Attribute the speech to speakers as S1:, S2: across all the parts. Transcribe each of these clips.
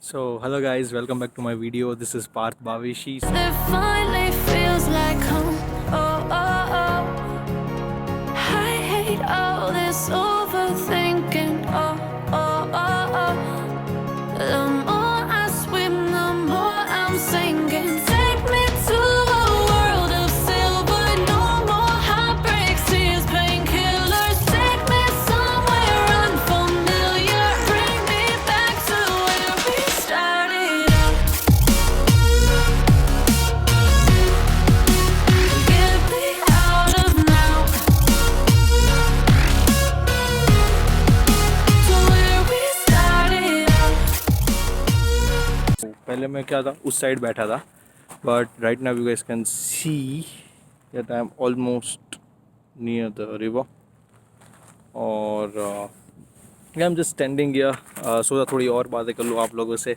S1: So hello guys, welcome back to my video. This is Parth Bavishi.
S2: It finally feels like home. Oh, oh, oh. I hate all this overthinking. Oh, oh, oh, oh. The more I swim, the more I'm sinking. Take me to a world of silver. No more heartbreaks, tears, painkillers. Take me somewhere unfamiliar. Bring me back to where we started out. Get me out of now. To where we started out.
S1: तो पहले मैं क्या था उस side बैठा था but right now you guys can see that I am almost near the river और I am just standing here so थोड़ी और बातें कर लूँ आप लोगों से.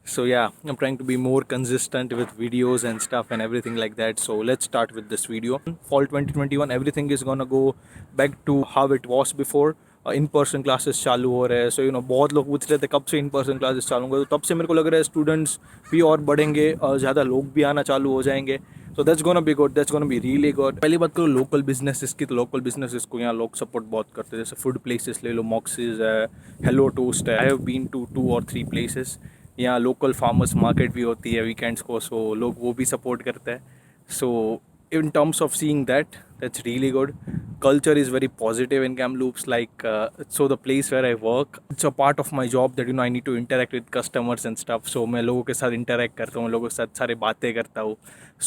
S1: So yeah, I'm trying to be more consistent with videos and stuff and everything like that. So let's start with this video. Fall 2021, everything is gonna go back to how it was before. In person classes चालू हो रहे हैं. सो बहुत लोग पूछ रहे थे कब से इन पर्सन क्लासेस चालू होंगे, तो तब से मेरे को लग रहा है स्टूडेंट्स भी और बढ़ेंगे, ज़्यादा लोग भी आना चालू हो जाएंगे. So that's gonna be good, that's gonna be really good. पहली बात करो लोकल बिजनेसेस की, तो लोकल बिजनेसेस को यहाँ लोग सपोर्ट बहुत करते हैं. जैसे फूड प्लेसेस ले लो, मॉक्सिस है, हेलो टोस्ट है. I have been to 2 or 3 places. यहाँ लोकल फार्मर्स मार्केट भी होती है वीकेंड्स को, सो लोग वो भी सपोर्ट करते हैं. सो in terms of seeing that, that's really good. Culture is very positive in Kamloops. So the place where I work, it's a part of my job that I need to interact with customers and stuff. So मैं लोगों के साथ interact करता हूँ, लोगों के साथ सारे बातें करता हूँ.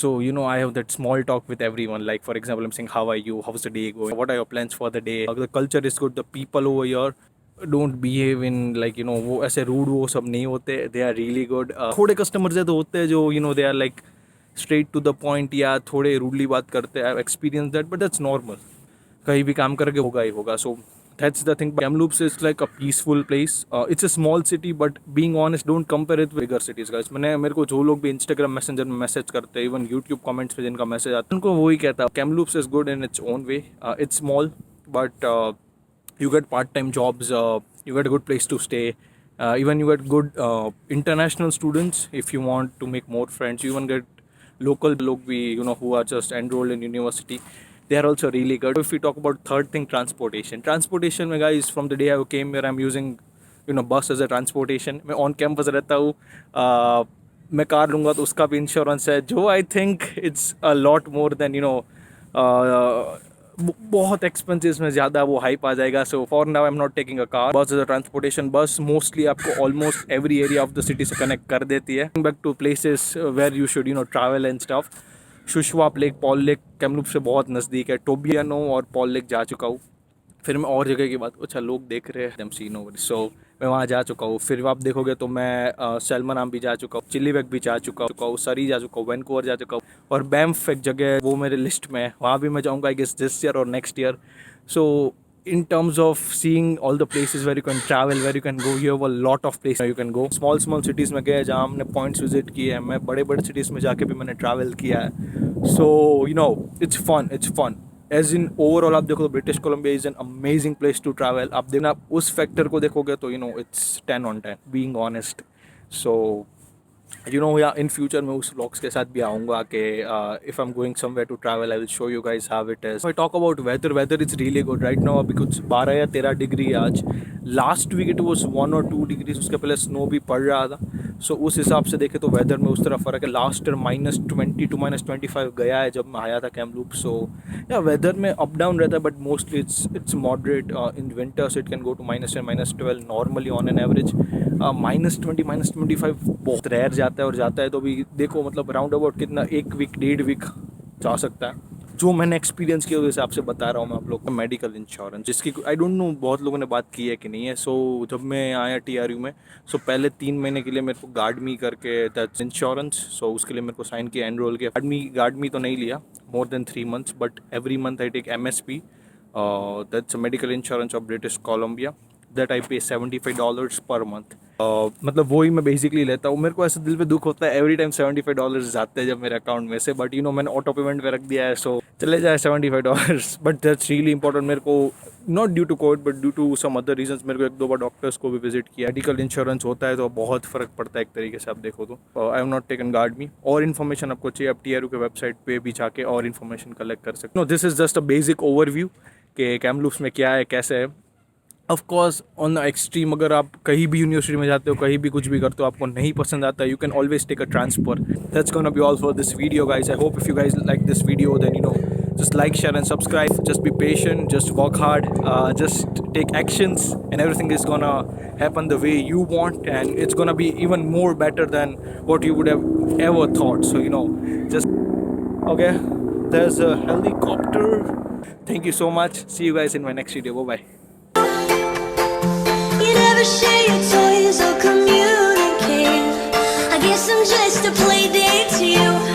S1: So I have that small talk with everyone. Like for example, I'm saying how are you, how's the day going, what are your plans for the day. The culture is good. The people over here don't behave in वो ऐसे rude वो सब नहीं होते. They are really good. थोड़े customers है तो होते हैं जो they are like straight to the point या थोड़े रूडली बात करते हैं. I experience that, but that's normal. कहीं भी काम करके होगा ही होगा. So that's the thing. Kamloops is like a peaceful place. It's a small city, but being honest, don't compare it with bigger cities guys. मेरे को जो लोग भी इंस्टाग्राम मैसेंजर में मैसेज करते हैं, इवन यूट्यूब कमेंट्स पे जिनका मैसेज आता है, उनको वही कहता है Kamloops is good in its own way. It's small, but you get part-time jobs, you get a good place to stay. Even you get good international students if you want to make more friends. You even get local log भी who are just enrolled in university. They are also really good. If we talk about third thing, transportation में guys, from the day I came here I'm using bus as a transportation. मैं on campus रहता हूँ. मैं car लूँगा तो उसका भी insurance है, जो I think it's a lot more than बहुत एक्सपेंसिव में ज़्यादा वो हाइप आ जाएगा. So for now I am not taking a car. Bus as a transportation. Bus mostly आपको almost every area of the city से कनेक्ट कर देती है. Back to places where you should travel and stuff. Shuswap lake, Paul lake Kamloops से बहुत नज़दीक है. टोबियानो और पॉल लेक जा चुका हूँ. फिर मैं और जगह की बात, अच्छा लोग देख रहे हैं, सीन ओवर. सो मैं वहाँ जा चुका हूँ. फिर आप देखोगे तो मैं सैल्मन भी जा चुका हूँ, चिलीवेक भी जा चुका हूँ, सरी जा चुका हूँ, वैनकूवर जा चुका हूँ, और बैंफ एक जगह है वो मेरे लिस्ट में है, वहाँ भी मैं जाऊँगा आई गेस दिस ईयर और next year. So in terms of seeing all the places where you can travel, where you can go, you have a lot of places where you can go. small cities में गए जहाँ हमने points visit किए हैं. मैं बड़े cities में जाके भी मैंने ट्रैवल किया है. So it's fun. As in overall आप देखो तो British Columbia is an amazing place to travel. आप देखना, आप उस फैक्टर को देखोगे तो it's 10 on 10 being honest. So या इन फ्यूचर में उस व्लॉग्स के साथ भी आऊँगा कि if I am going somewhere to travel I will show you guys how it is. I talk about weather is really good right now. अभी कुछ 12 या 13 डिग्री है आज. Last week it was 1 or 2 degrees. उसके पहले snow भी पड़ रहा था. सो उस हिसाब से देखें तो वेदर में उस तरह फ़र्क है. लास्ट ईयर -20 to -25 गया है जब मैं आया था कैमलूप. सो या वेदर में अप डाउन रहता है, but mostly it's moderate. In winters it can go to -10 -12 normally on an average. -20 -25 बहुत रेयर जाता है, और जाता है तो भी देखो मतलब राउंड अबाउट कितना, 1 वीक 1.5 वीक जा सकता है. जो मैंने एक्सपीरियंस किया उस हिसाब से बता रहा हूँ मैं आप लोग को. मेडिकल इंश्योरेंस जिसकी आई डोंट नो बहुत लोगों ने बात की है कि नहीं है. सो जब मैं आया TRU में, सो पहले 3 महीने के लिए मेरे को गार्डमी करके दैट्स इंश्योरेंस. सो उसके लिए मेरे को साइन किया, एनरोल किया. गार्डमी तो नहीं लिया more than 3 months, but every month I take MSP. That's medical insurance of British Columbia. That I pay $75 per month. मतलब वही मैं बेसिकली लेता हूँ. मेरे को ऐसा दिल पे दुख होता है एवरी टाइम $75 जाते हैं जब मेरे अकाउंट में से, बट मैंने ऑटो पेमेंट पे रख दिया है, सो चले जाए $75. But that's really important. मेरे को not due to covid but due to some other reasons मेरे को 1-2 बार डॉक्टर्स को भी विजिट किया. मेडिकल इंश्योरेंस होता है तो बहुत फ़र्क पड़ता है एक तरीके से आप देखो तो. I have not taken guard me. और इन्फॉर्मेशन आपको चाहिए आप TRU के वेबसाइट पे भी जाके और इन्फॉर्मेशन कलेक्ट कर सकते हो. This is just a basic overview कि कैमलूप्स में क्या है कैसे है. Of course on the extreme अगर आप कहीं भी यूनिवर्सिटी में जाते हो कहीं भी कुछ भी करते हो आपको नहीं पसंद आता you can always take a transfer. That's gonna be all for this video guys. I hope if you guys like this video then just like, share and subscribe. Just be patient, just work hard, just take actions and everything is gonna happen the way you want and it's gonna be even more better than what you would have ever thought. So just okay, there's a helicopter. Thank you so much. See you guys in my next video. Bye bye.
S3: You never share your toys or communicate. I guess I'm just a play date to you.